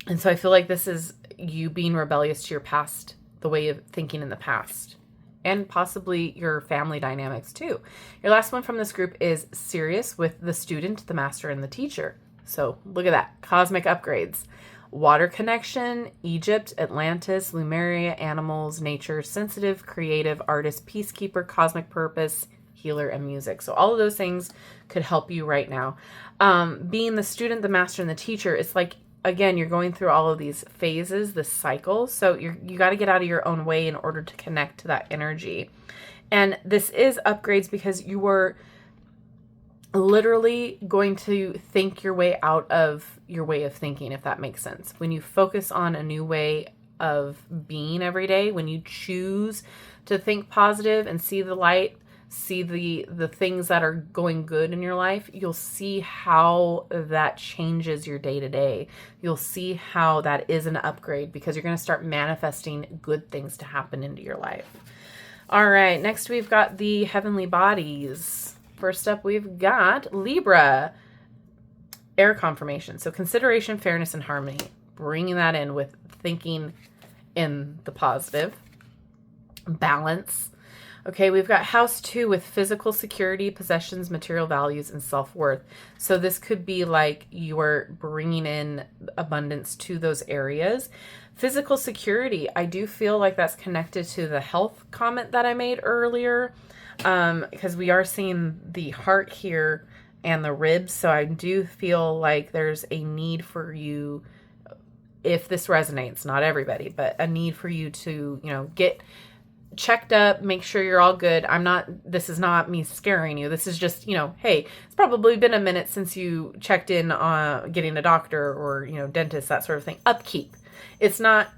And so I feel like this is you being rebellious to your past, the way of thinking in the past, and possibly your family dynamics too. Your last one from this group is Sirius with the student, the master, and the teacher. So look at that. Cosmic upgrades. Water connection, Egypt, Atlantis, Lemuria, animals, nature, sensitive, creative, artist, peacekeeper, cosmic purpose, healer, and music. So all of those things could help you right now. Being the student, the master, and the teacher, it's like, again, you're going through all of these phases, this cycle. So you got to get out of your own way in order to connect to that energy. And this is upgrades because you were literally going to think your way out of your way of thinking, if that makes sense. When you focus on a new way of being every day, when you choose to think positive and see the light, see the things that are going good in your life, you'll see how that changes your day to day. You'll see how that is an upgrade because you're going to start manifesting good things to happen into your life. All right, next we've got the heavenly bodies. First up, we've got Libra, air confirmation. So consideration, fairness, and harmony. Bringing that in with thinking in the positive. Balance. Okay, we've got house 2 with physical security, possessions, material values, and self-worth. So this could be like you're bringing in abundance to those areas. Physical security, I do feel like that's connected to the health comment that I made earlier, because we are seeing the heart here and the ribs. So I do feel like there's a need for you, if this resonates, not everybody, but a need for you to, get checked up, make sure you're all good. This is not me scaring you. This is just, hey, it's probably been a minute since you checked in on getting a doctor or, dentist, that sort of thing. Upkeep. It's not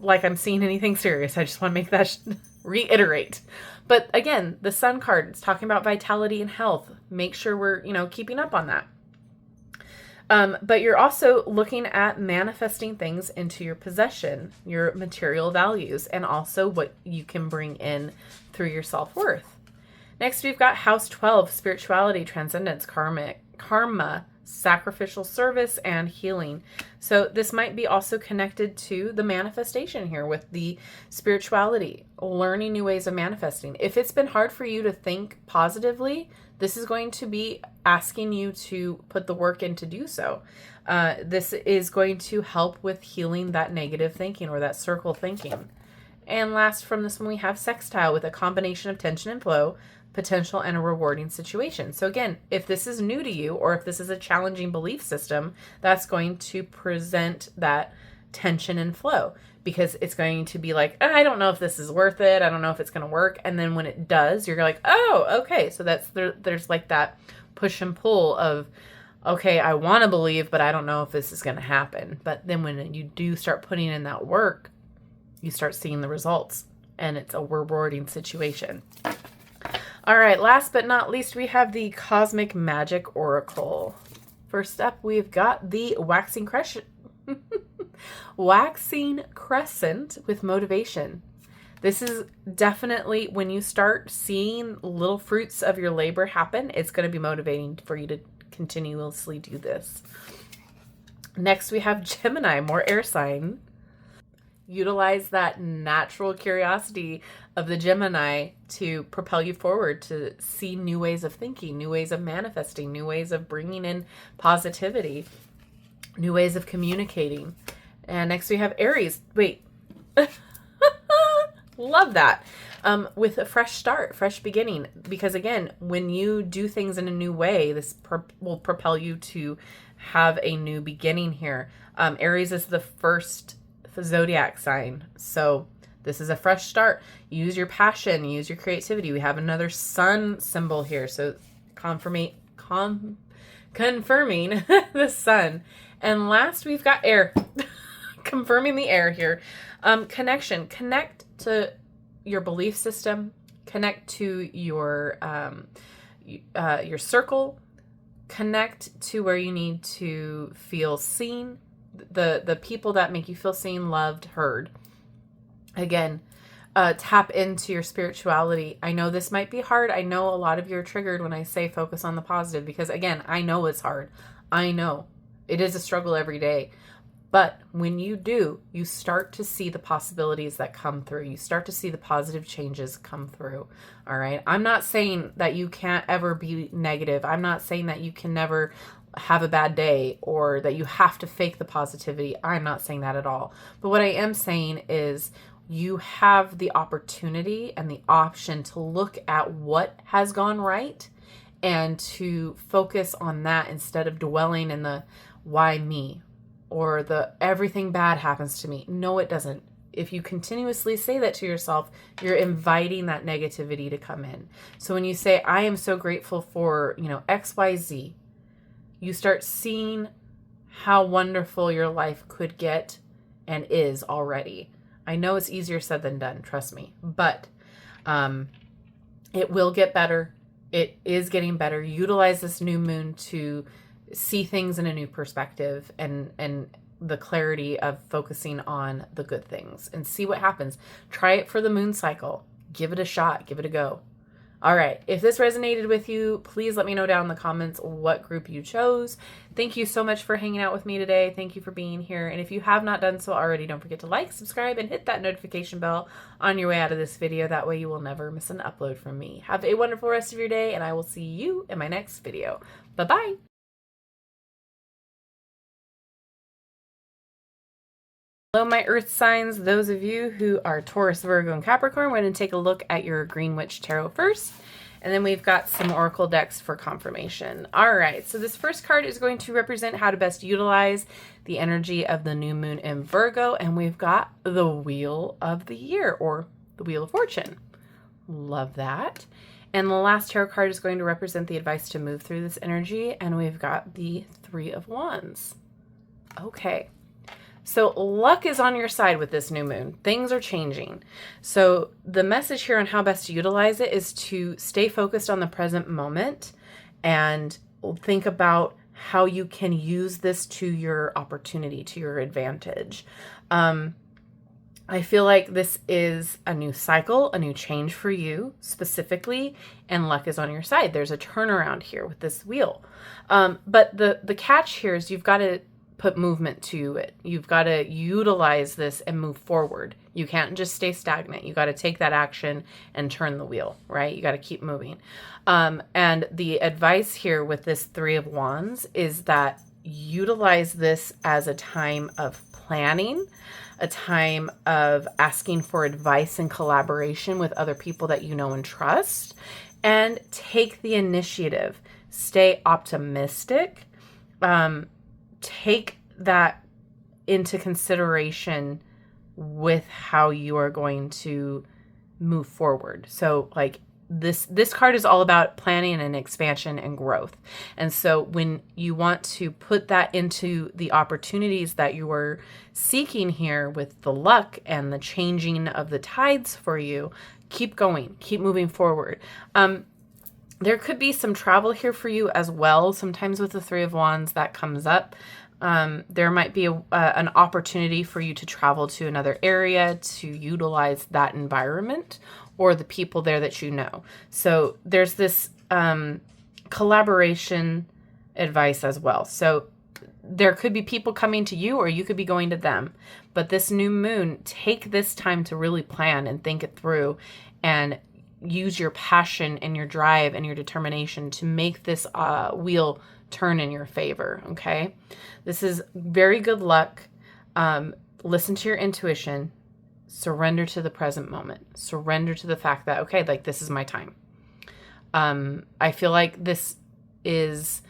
like I'm seeing anything serious. I just want to make that reiterate. But again, the Sun card, it's talking about vitality and health. Make sure we're, keeping up on that. But you're also looking at manifesting things into your possession, your material values, and also what you can bring in through your self-worth. Next, we've got House 12, spirituality, transcendence, karma, sacrificial service, and healing. So this might be also connected to the manifestation here with the spirituality, learning new ways of manifesting. If it's been hard for you to think positively, this is going to be asking you to put the work in to do so. This is going to help with healing that negative thinking or that circle thinking. And last from this one, we have sextile with a combination of tension and flow, potential, and a rewarding situation. So again, if this is new to you or if this is a challenging belief system, that's going to present that tension and flow, because it's going to be like, I don't know if this is worth it. I don't know if it's going to work. And then when it does, you're like, oh, okay. So there's like that push and pull of, okay, I want to believe, but I don't know if this is going to happen. But then when you do start putting in that work, you start seeing the results, and it's a rewarding situation. All right, last but not least, we have the Cosmic Magic Oracle. First up, we've got the Waxing Crescent. Waxing Crescent with motivation. This is definitely when you start seeing little fruits of your labor happen, it's going to be motivating for you to continuously do this. Next, we have Gemini, more air sign. Utilize that natural curiosity of the Gemini to propel you forward, to see new ways of thinking, new ways of manifesting, new ways of bringing in positivity, new ways of communicating. And next we have Aries. Wait. Love that. With a fresh start, fresh beginning. Because again, when you do things in a new way, this will propel you to have a new beginning here. Aries is the first zodiac sign. So this is a fresh start. Use your passion, use your creativity. We have another sun symbol here. So confirming the sun. And last we've got air. Confirming the air here. Connection. Connect to your belief system. Connect to your circle. Connect to where you need to feel seen. The people that make you feel seen, loved, heard. Again, tap into your spirituality. I know this might be hard. I know a lot of you are triggered when I say focus on the positive because, again, I know it's hard. I know it is a struggle every day. But when you do, you start to see the possibilities that come through. You start to see the positive changes come through. All right. I'm not saying that you can't ever be negative. I'm not saying that you can never have a bad day or that you have to fake the positivity. I'm not saying that at all. But what I am saying is you have the opportunity and the option to look at what has gone right and to focus on that instead of dwelling in the why me or the everything bad happens to me. No, it doesn't. If you continuously say that to yourself, you're inviting that negativity to come in. So when you say, I am so grateful for, XYZ, you start seeing how wonderful your life could get and is already. I know it's easier said than done, trust me, but it will get better. It is getting better. Utilize this new moon to see things in a new perspective and the clarity of focusing on the good things and see what happens. Try it for the moon cycle. Give it a shot. Give it a go. All right. If this resonated with you, please let me know down in the comments what group you chose. Thank you so much for hanging out with me today. Thank you for being here. And if you have not done so already, don't forget to like, subscribe, and hit that notification bell on your way out of this video. That way you will never miss an upload from me. Have a wonderful rest of your day, and I will see you in my next video. Bye-bye. Hello, my earth signs. Those of you who are Taurus, Virgo, and Capricorn, we're going to take a look at your Green Witch Tarot first. And then we've got some oracle decks for confirmation. All right, so this first card is going to represent how to best utilize the energy of the new moon in Virgo. And we've got the Wheel of the Year, or the Wheel of Fortune. Love that. And the last tarot card is going to represent the advice to move through this energy. And we've got the Three of Wands. Okay. So luck is on your side with this new moon. Things are changing. So the message here on how best to utilize it is to stay focused on the present moment and think about how you can use this to your opportunity, to your advantage. I feel like this is a new cycle, a new change for you specifically, and luck is on your side. There's a turnaround here with this wheel. But the catch here is you've got to put movement to it. You've got to utilize this and move forward. You can't just stay stagnant. You got to take that action and turn the wheel, right? You got to keep moving. And the advice here with this Three of Wands is that utilize this as a time of planning, a time of asking for advice and collaboration with other people that you know and trust, and take the initiative. Stay optimistic. Take that into consideration with how you are going to move forward. So like this card is all about planning and expansion and growth. And so when you want to put that into the opportunities that you are seeking here with the luck and the changing of the tides for you, keep going, keep moving forward. There could be some travel here for you as well. Sometimes with the Three of Wands that comes up. There might be an opportunity for you to travel to another area to utilize that environment or the people there that you know. So there's this collaboration advice as well. So there could be people coming to you or you could be going to them. But this new moon, take this time to really plan and think it through and use your passion and your drive and your determination to make this wheel turn in your favor, okay? This is very good luck. Listen to your intuition. Surrender to the present moment. Surrender to the fact that, okay, like this is my time. I feel like this is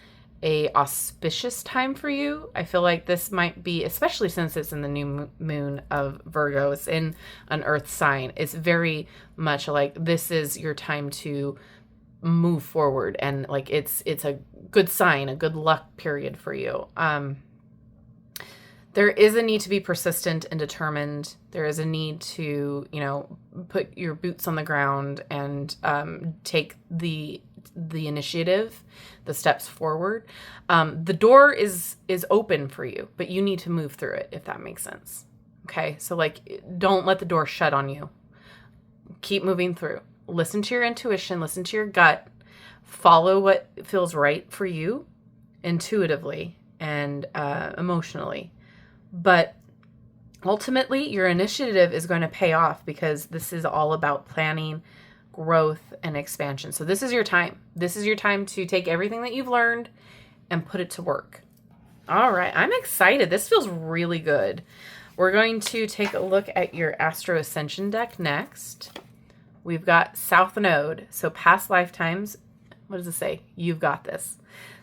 a auspicious time for you. I feel like this might be, especially since it's in the new moon of Virgo, it's in an earth sign. It's very much like this is your time to move forward, and like it's a good sign, a good luck period for you. There is a need to be persistent and determined. There is a need to, put your boots on the ground and take the initiative, the steps forward. The door is open for you, but you need to move through it, if that makes sense. Okay, so like, don't let the door shut on you. Keep moving through. Listen to your intuition, listen to your gut, follow what feels right for you intuitively and emotionally. But ultimately, your initiative is going to pay off because this is all about planning, growth, and expansion. So this is your time. This is your time to take everything that you've learned and put it to work. All right, I'm excited. This feels really good. We're going to take a look at your Astro Ascension deck next. We've got South Node, so past lifetimes. What does it say? You've got this.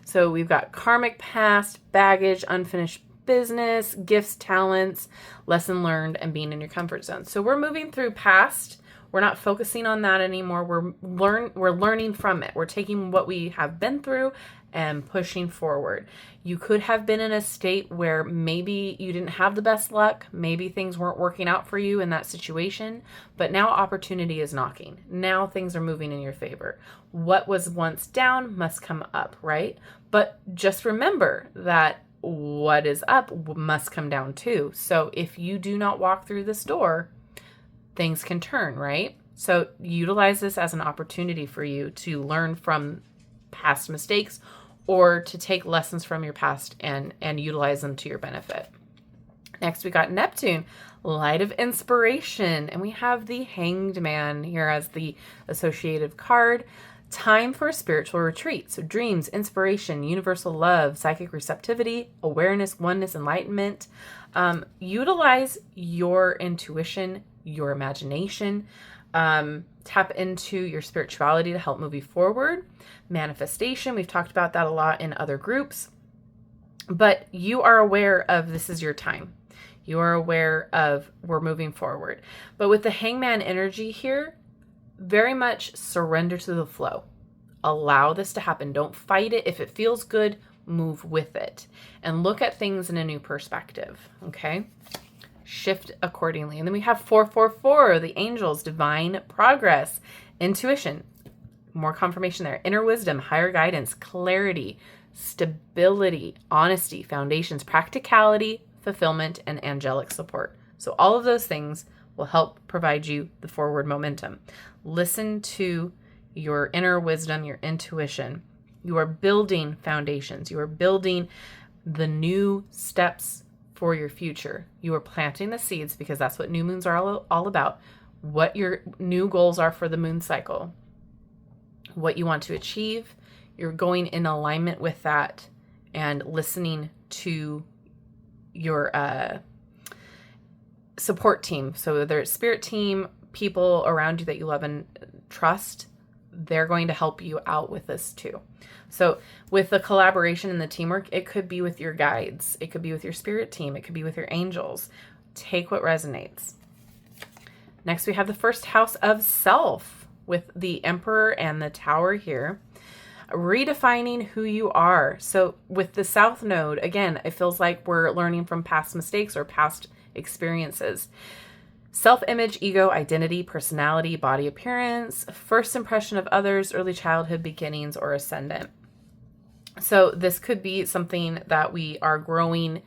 So we've got karmic past, baggage, unfinished business, gifts, talents, lesson learned, and being in your comfort zone. So we're moving through past. We're not focusing on that anymore. We're learning from it. We're taking what we have been through and pushing forward. You could have been in a state where maybe you didn't have the best luck. Maybe things weren't working out for you in that situation, but now opportunity is knocking. Now things are moving in your favor. What was once down must come up, right? But just remember that what is up must come down too. So if you do not walk through this door, things can turn, right? So utilize this as an opportunity for you to learn from past mistakes or to take lessons from your past and utilize them to your benefit. Next, we got Neptune, Light of Inspiration, and we have the Hanged Man here as the associative card. Time for a spiritual retreat. So dreams, inspiration, universal love, psychic receptivity, awareness, oneness, enlightenment. Utilize your intuition, your imagination. Tap into your spirituality to help move you forward. Manifestation, we've talked about that a lot in other groups. But you are aware of this is your time. You are aware of we're moving forward. But with the Hangman energy here, very much surrender to the flow. Allow this to happen. Don't fight it. If it feels good, move with it. And look at things in a new perspective, okay? Shift accordingly. And then we have 444, the angels, divine progress, intuition, more confirmation there, inner wisdom, higher guidance, clarity, stability, honesty, foundations, practicality, fulfillment, and angelic support. So all of those things will help provide you the forward momentum. Listen to your inner wisdom, your intuition. You are building foundations. You are building the new steps for your future. You are planting the seeds because that's what new moons are all about. What your new goals are for the moon cycle. What you want to achieve. You're going in alignment with that and listening to your support team. So whether it's spirit team, people around you that you love and trust, they're going to help you out with this too. So with the collaboration and the teamwork, it could be with your guides. It could be with your spirit team. It could be with your angels. Take what resonates. Next, we have the first house of self with the Emperor and the Tower here. Redefining who you are. So with the South Node, again, it feels like we're learning from past mistakes or past experiences. Self-image, ego, identity, personality, body appearance, first impression of others, early childhood beginnings, or ascendant. So this could be something that we are growing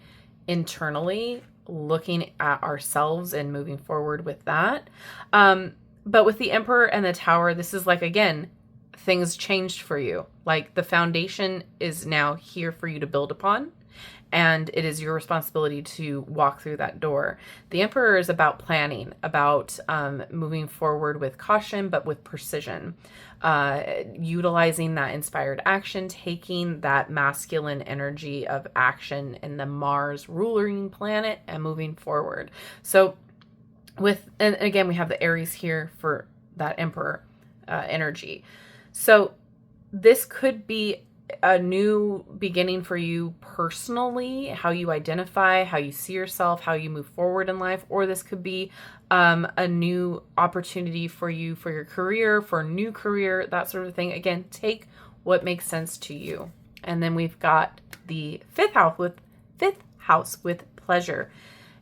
internally, looking at ourselves and moving forward with that. But with the Emperor and the Tower, this is like, again, things changed for you. Like the foundation is now here for you to build upon. and it is your responsibility to walk through that door. The Emperor is about planning, about moving forward with caution, but with precision, utilizing that inspired action, taking that masculine energy of action in the Mars ruling planet and moving forward. So and again, we have the Aries here for that Emperor energy. So this could be a new beginning for you personally, how you identify, how you see yourself, how you move forward in life, or this could be a new opportunity for you for your career, for a new career, that sort of thing. Again, take what makes sense to you. And then we've got the fifth house with pleasure.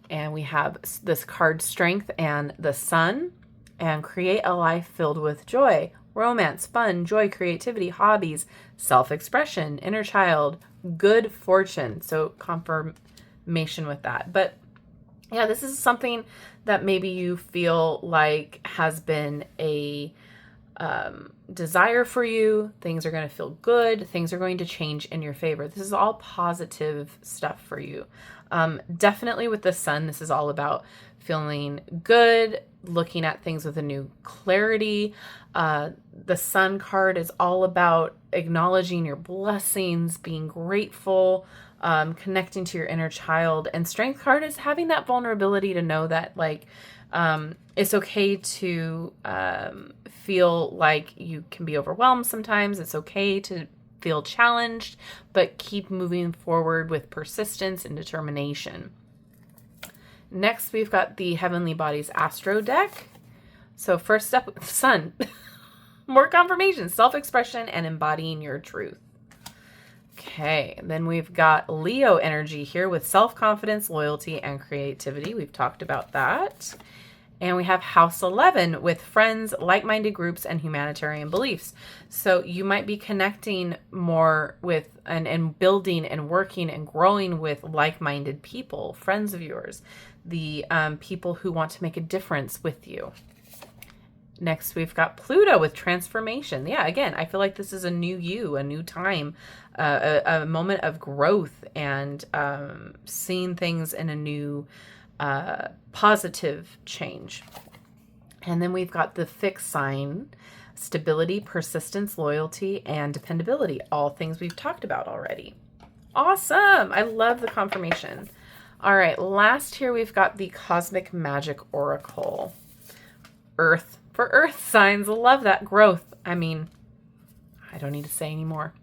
And we have this card, Strength, and the Sun, and create a life filled with joy, romance, fun, joy, creativity, hobbies, self-expression, inner child, good fortune. So confirmation with that. But yeah, this is something that maybe you feel like has been a desire for you. Things are going to feel good. Things are going to change in your favor. This is all positive stuff for you. Definitely with the Sun, this is all about feeling good, looking at things with a new clarity. The Sun card is all about acknowledging your blessings, being grateful, connecting to your inner child. And Strength card is having that vulnerability to know that, like, it's okay to feel like you can be overwhelmed sometimes. It's okay to feel challenged, but keep moving forward with persistence and determination. Next, we've got the Heavenly Bodies Astro deck. So first up, Sun. More confirmation, self-expression, and embodying your truth. Okay, then we've got Leo energy here with self-confidence, loyalty, and creativity. We've talked about that. And we have House 11 with friends, like-minded groups, and humanitarian beliefs. So you might be connecting more with and building and working and growing with like-minded people, friends of yours, the people who want to make a difference with you. Next, we've got Pluto with transformation. Yeah, again, I feel like this is a new you, a new time, a moment of growth and seeing things in a new positive change. And then we've got the fixed sign, stability, persistence, loyalty, and dependability. All things we've talked about already. Awesome. I love the confirmation. All right. Last here, we've got the Cosmic Magic Oracle. Earth. For earth signs, love that growth. I mean, I don't need to say anymore.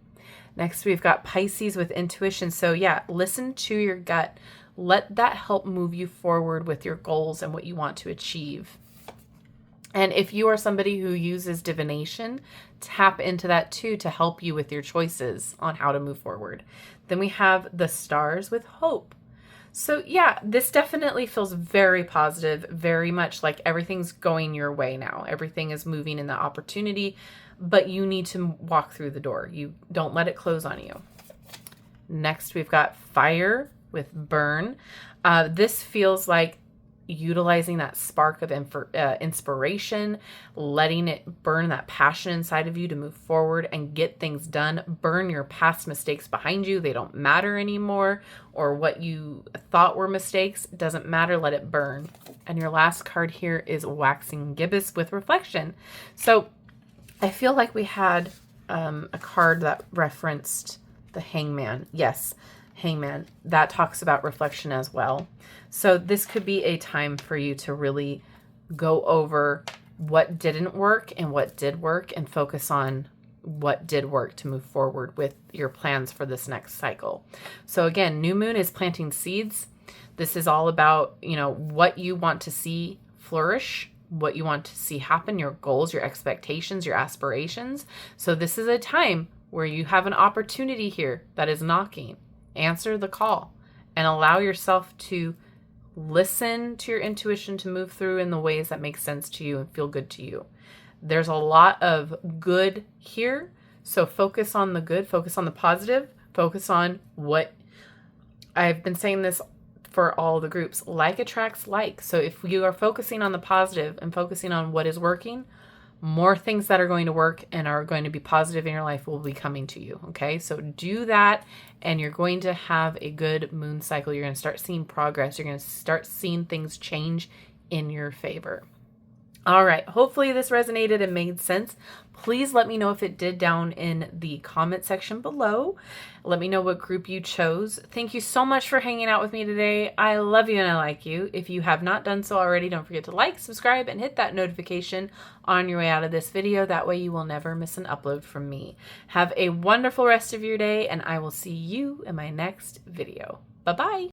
Next, we've got Pisces with intuition. So yeah, listen to your gut. Let that help move you forward with your goals and what you want to achieve. And if you are somebody who uses divination, tap into that too to help you with your choices on how to move forward. Then we have the Stars with hope. So yeah, this definitely feels very positive, very much like everything's going your way now. Everything is moving in the opportunity, but you need to walk through the door. You don't let it close on you. Next, we've got Fire with Burn. This feels like utilizing that spark of inspiration, letting it burn that passion inside of you to move forward and get things done. Burn your past mistakes behind you. They don't matter anymore, or what you thought were mistakes doesn't matter. Let it burn. And your last card here is Waxing Gibbous with Reflection. So I feel like we had a card that referenced the Hangman. Yes, Hangman. That talks about reflection as well. So this could be a time for you to really go over what didn't work and what did work and focus on what did work to move forward with your plans for this next cycle. So again, new moon is planting seeds. This is all about, what you want to see flourish, what you want to see happen, your goals, your expectations, your aspirations. So this is a time where you have an opportunity here that is knocking. Answer the call and allow yourself to listen to your intuition to move through in the ways that make sense to you and feel good to you. There's a lot of good here. So focus on the good, focus on the positive, focus on what I've been saying this for all the groups. Like attracts like. So if you are focusing on the positive and focusing on what is working, more things that are going to work and are going to be positive in your life will be coming to you. Okay. So do that and you're going to have a good moon cycle. You're going to start seeing progress. You're going to start seeing things change in your favor. All right. Hopefully this resonated and made sense. Please let me know if it did down in the comment section below. Let me know what group you chose. Thank you so much for hanging out with me today. I love you and I like you. If you have not done so already, don't forget to like, subscribe, and hit that notification on your way out of this video. That way you will never miss an upload from me. Have a wonderful rest of your day, and I will see you in my next video. Bye-bye.